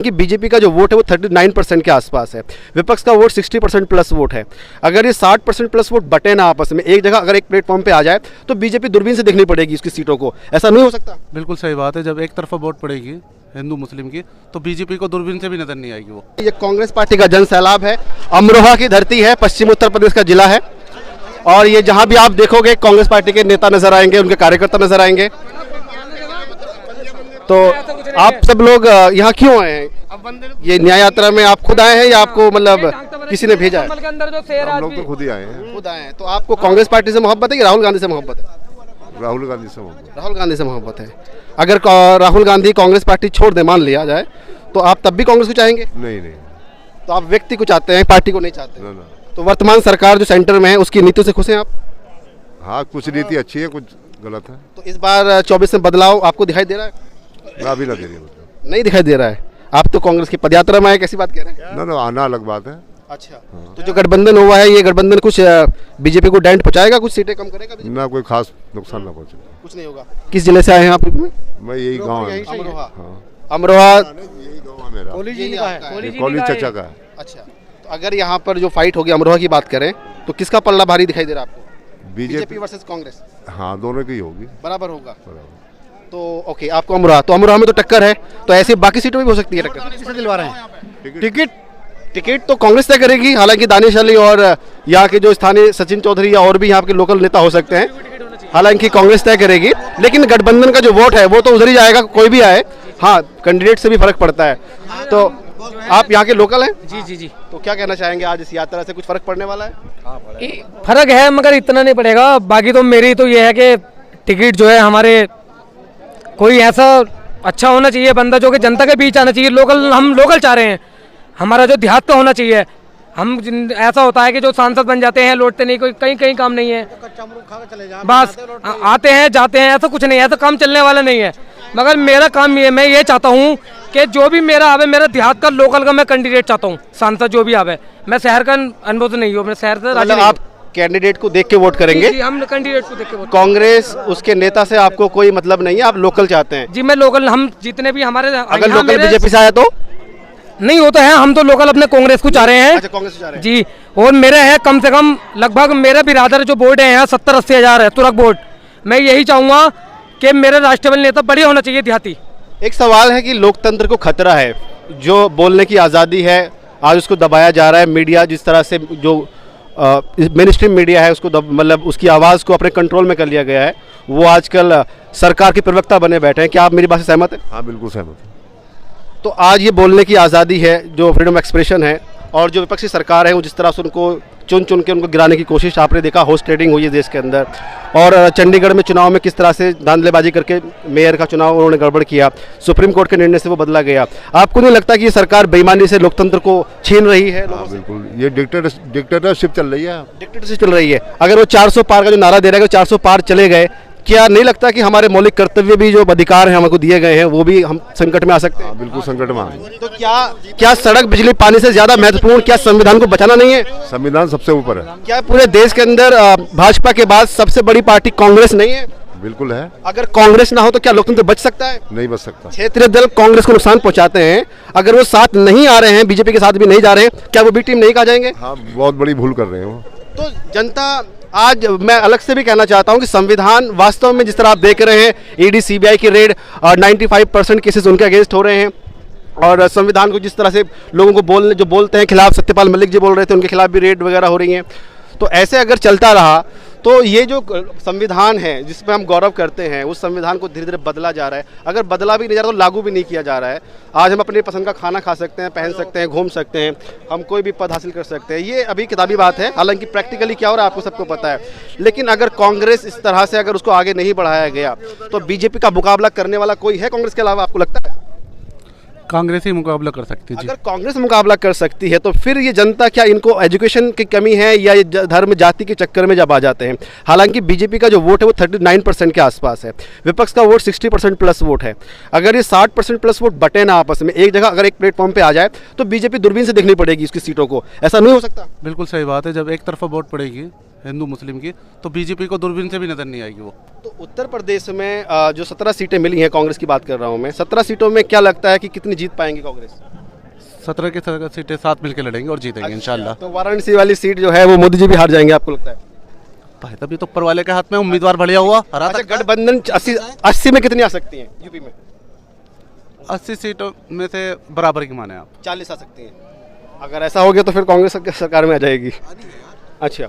कि बीजेपी का जो वोट है वो 39% के आसपास है, विपक्ष का वोट 60% प्लस वोट है। अगर ये 60% प्लस वोट बटे ना आपस में एक जगह, अगर एक प्लेटफॉर्म पे आ जाए तो बीजेपी दूरबीन से देखनी पड़ेगी उसकी सीटों को, ऐसा नहीं हो सकता? बिल्कुल सही बात है। जब एक तरफा वोट पड़ेगी हिंदू मुस्लिम की तो बीजेपी को दूरबीन से भी नजर नहीं आएगी। वो ये कांग्रेस पार्टी का जन सैलाब है, अमरोहा की धरती है, पश्चिम उत्तर प्रदेश का जिला है, और ये जहां भी आप देखोगे कांग्रेस पार्टी के नेता नजर आएंगे, उनके कार्यकर्ता नजर आएंगे। तो आप सब लोग यहाँ क्यों आए हैं? ये न्याय यात्रा में आप खुद आए हैं या आपको मतलब किसी ने भेजा है? हम लोग तो खुद ही आए हैं। खुद आए हैं। तो आपको कांग्रेस पार्टी से मोहब्बत है कि राहुल गांधी से मोहब्बत है? राहुल गांधी से मोहब्बत। राहुल गांधी से मोहब्बत है। अगर राहुल गांधी कांग्रेस पार्टी छोड़ दे, मान लिया जाए, तो आप तब भी कांग्रेस को चाहेंगे? नहीं नहीं, तो आप व्यक्ति को चाहते हैं, पार्टी को नहीं चाहते? ना ना। तो वर्तमान सरकार जो सेंटर में है उसकी नीतियों से खुश हैं आप? हाँ, कुछ नीति अच्छी है, कुछ गलत है। तो इस बार 24 में बदलाव आपको दिखाई दे रहा है? ना भी ना दे रही है। नहीं दिखाई दे रहा है। आप तो कांग्रेस की पदयात्रा में आए, कैसी बात कह रहे हैं? ना ना, आना अलग बात है। अच्छा, तो जो गठबंधन हुआ है, ये गठबंधन कुछ बीजेपी को डेंट पहुंचाएगा, कुछ सीटें कम करेगा? ना कोई खास नुकसान ना पहुंचे। कुछ नहीं होगा। किस जिले से आए हैं आप? मैं यही गाँव है। अमरोहा। हाँ, अमरोहा यही गाँव है मेरा। कॉलेज चचा का है। अच्छा, तो अगर यहाँ पर जो फाइट होगी अमरोहा की बात करें तो किसका पल्ला भारी दिखाई दे रहा है आपको? BJP versus Congress? हाँ, दोनों की होगी। बराबर होगा। तो ओके, आपको अमरोहा, तो अमरोहा में तो टक्कर है, तो ऐसे बाकी सीटों में भी हो सकती है टक्कर? किसे दिलवा रहे हैं टिकट? तो कांग्रेस तय करेगी। हालांकि दानिश अली और यहाँ के जो स्थानीय सचिन चौधरी या और भी यहाँ के लोकल नेता हो सकते हैं, हालांकि कांग्रेस तय करेगी, लेकिन गठबंधन का जो वोट है वो तो उधर ही जाएगा, कोई भी आए। हाँ, कैंडिडेट से भी फर्क पड़ता है। तो आप यहाँ के लोकल हैं? जी जी जी। तो क्या कहना चाहेंगे, आज इस यात्रा से कुछ फर्क पड़ने वाला है? फर्क है, मगर इतना नहीं पड़ेगा। बाकी तो मेरी तो ये है कि टिकट जो है हमारे कोई ऐसा अच्छा होना चाहिए बंदा जो कि जनता के बीच आना चाहिए। लोकल, हम लोकल चाह रहे हैं, हमारा जो देहात का होना चाहिए। हम ऐसा होता है कि जो सांसद बन जाते हैं, लौटते नहीं, कोई कहीं कहीं काम नहीं है, बस आते हैं जाते हैं, ऐसा कुछ नहीं है, ऐसा काम चलने वाला नहीं है। मगर मेरा काम ये, मैं ये चाहता हूँ कि जो भी मेरा आवे, मेरा देहात का लोकल का मैं कैंडिडेट चाहता हूँ, सांसद जो भी आवे। मैं शहर का अनुभव नहीं हूँ, मैं शहर से। आप कैंडिडेट को देख के वोट करेंगे? जी, हम कैंडिडेट को देख के वोट। कांग्रेस उसके नेता से आपको कोई मतलब नहीं है, आप लोकल चाहते हैं? जी, मैं लोकल, हम जितने भी हमारे, अगर लोकल बीजेपी से आया तो नहीं होता है, हम तो लोकल अपने कांग्रेस को चाह रहे हैं। अच्छा, कांग्रेस चाह रहे हैं जी। और मेरे है कम से कम लगभग मेरे बिरादर जो वोट है यहाँ 70-80 हज़ार है तुरक वोट। मैं यही चाहूँगा कि मेरे राष्ट्रवादी नेता बढ़िया होना चाहिए, देहाती। एक सवाल है कि लोकतंत्र को खतरा है, जो बोलने की आज़ादी है आज उसको दबाया जा रहा है। मीडिया जिस तरह से, जो मेन स्ट्रीम मीडिया है, उसको मतलब उसकी आवाज़ को अपने कंट्रोल में कर लिया गया है। वो आजकल सरकार के प्रवक्ता बने बैठे हैं। क्या आप मेरी बात से सहमत हैं? हाँ, बिल्कुल सहमत हूँ। तो आज ये बोलने की आज़ादी है, जो फ्रीडम एक्सप्रेशन है, और जो विपक्षी सरकार है वो जिस तरह से उनको चुन चुन के उनको गिराने की कोशिश, आपने देखा हॉर्स ट्रेडिंग हुई है देश के अंदर, और चंडीगढ़ में चुनाव में किस तरह से धांधलेबाजी करके मेयर का चुनाव उन्होंने गड़बड़ किया, सुप्रीम कोर्ट के निर्णय से वो बदला गया। आपको नहीं लगता कि ये सरकार बेईमानी से लोकतंत्र को छीन रही है? हाँ, बिल्कुल, ये डिक्टेटरशिप चल रही है। डिक्टेटरशिप चल रही है। अगर वो 400 पार का जो नारा दे रहा है, 400 पार चले गए, क्या नहीं लगता कि हमारे मौलिक कर्तव्य भी, जो अधिकार हैं हमको दिए गए हैं, वो भी हम संकट में आ सकते हैं? बिल्कुल संकट में आए। तो क्या सड़क, बिजली, पानी से ज्यादा महत्वपूर्ण क्या संविधान को बचाना नहीं है? संविधान सबसे ऊपर है। क्या पूरे देश के अंदर भाजपा के बाद सबसे बड़ी पार्टी कांग्रेस नहीं है? बिल्कुल है। अगर कांग्रेस ना हो तो क्या लोकतंत्र बच सकता है? नहीं बच सकता। क्षेत्रीय दल कांग्रेस को नुकसान पहुंचाते हैं। अगर वो साथ नहीं आ रहे हैं, बीजेपी के साथ भी नहीं जा रहे हैं, क्या वो बी टीम नहीं कहा जाएंगे? हाँ, बहुत बड़ी भूल कर रहे हैं वो। तो जनता, आज मैं अलग से भी कहना चाहता हूं कि संविधान वास्तव में जिस तरह आप देख रहे हैं, ईडी सीबीआई की रेड, 95% केसेस उनके अगेंस्ट हो रहे हैं, और संविधान को जिस तरह से लोगों को जो बोलते हैं खिलाफ, सत्यपाल मलिक जी बोल रहे थे, उनके खिलाफ भी रेड वगैरह हो रही हैं। तो ऐसे अगर चलता रहा तो ये जो संविधान है जिसमें हम गौरव करते हैं, उस संविधान को धीरे धीरे बदला जा रहा है। अगर बदला भी नहीं जा रहा तो लागू भी नहीं किया जा रहा है। आज हम अपनी पसंद का खाना खा सकते हैं, पहन सकते हैं, घूम सकते हैं, हम कोई भी पद हासिल कर सकते हैं। ये अभी किताबी बात है, हालांकि प्रैक्टिकली क्या हो रहा है आपको सबको पता है। लेकिन अगर कांग्रेस इस तरह से अगर उसको आगे नहीं बढ़ाया गया तो बीजेपी का मुकाबला करने वाला कोई है कांग्रेस के अलावा, आपको लगता है? कांग्रेस ही मुकाबला कर सकती है। अगर कांग्रेस मुकाबला कर सकती है तो फिर ये जनता, क्या इनको एजुकेशन की कमी है या ये धर्म जाति के चक्कर में जब आ जाते हैं? हालांकि बीजेपी का जो वोट है वो 39% के आसपास है, विपक्ष का वोट 60% प्लस वोट है। अगर ये 60% प्लस वोट बटे ना आपस में एक जगह, अगर एक प्लेटफॉर्म पे आ जाए तो बीजेपी दूरबीन से देखनी पड़ेगी उसकी सीटों को, ऐसा नहीं हो सकता? बिल्कुल सही बात है। जब एक तरफा वोट पड़ेगी हिंदू मुस्लिम की, तो बीजेपी को दूरबीन से भी नज़र नहीं आएगी वो। तो उत्तर प्रदेश में जो 17 सीटें मिली हैं, कांग्रेस की बात कर रहा हूं मैं, 17 सीटों में क्या लगता है कि कितनी जीत पाएंगी कांग्रेस? 17 की 17 सीटें साथ मिलकर लड़ेंगे और जीतेंगे इंशाल्लाह। तो वाराणसी वाली सीट जो है वो मोदी जी भी हार जाएंगे आपको लगता है? भाई तभी तो ऊपर वाले के हाथ में उम्मीदवार बढ़िया हुआ, हरा अच्छा, सकता है। गठबंधन 80 में कितनी आ सकती हैं यूपी में? 80 सीटों में से बराबर की माने आप। 40 आ सकती हैं। अगर ऐसा हो गया तो फिर कांग्रेस सरकार में आ जाएगी। अच्छा।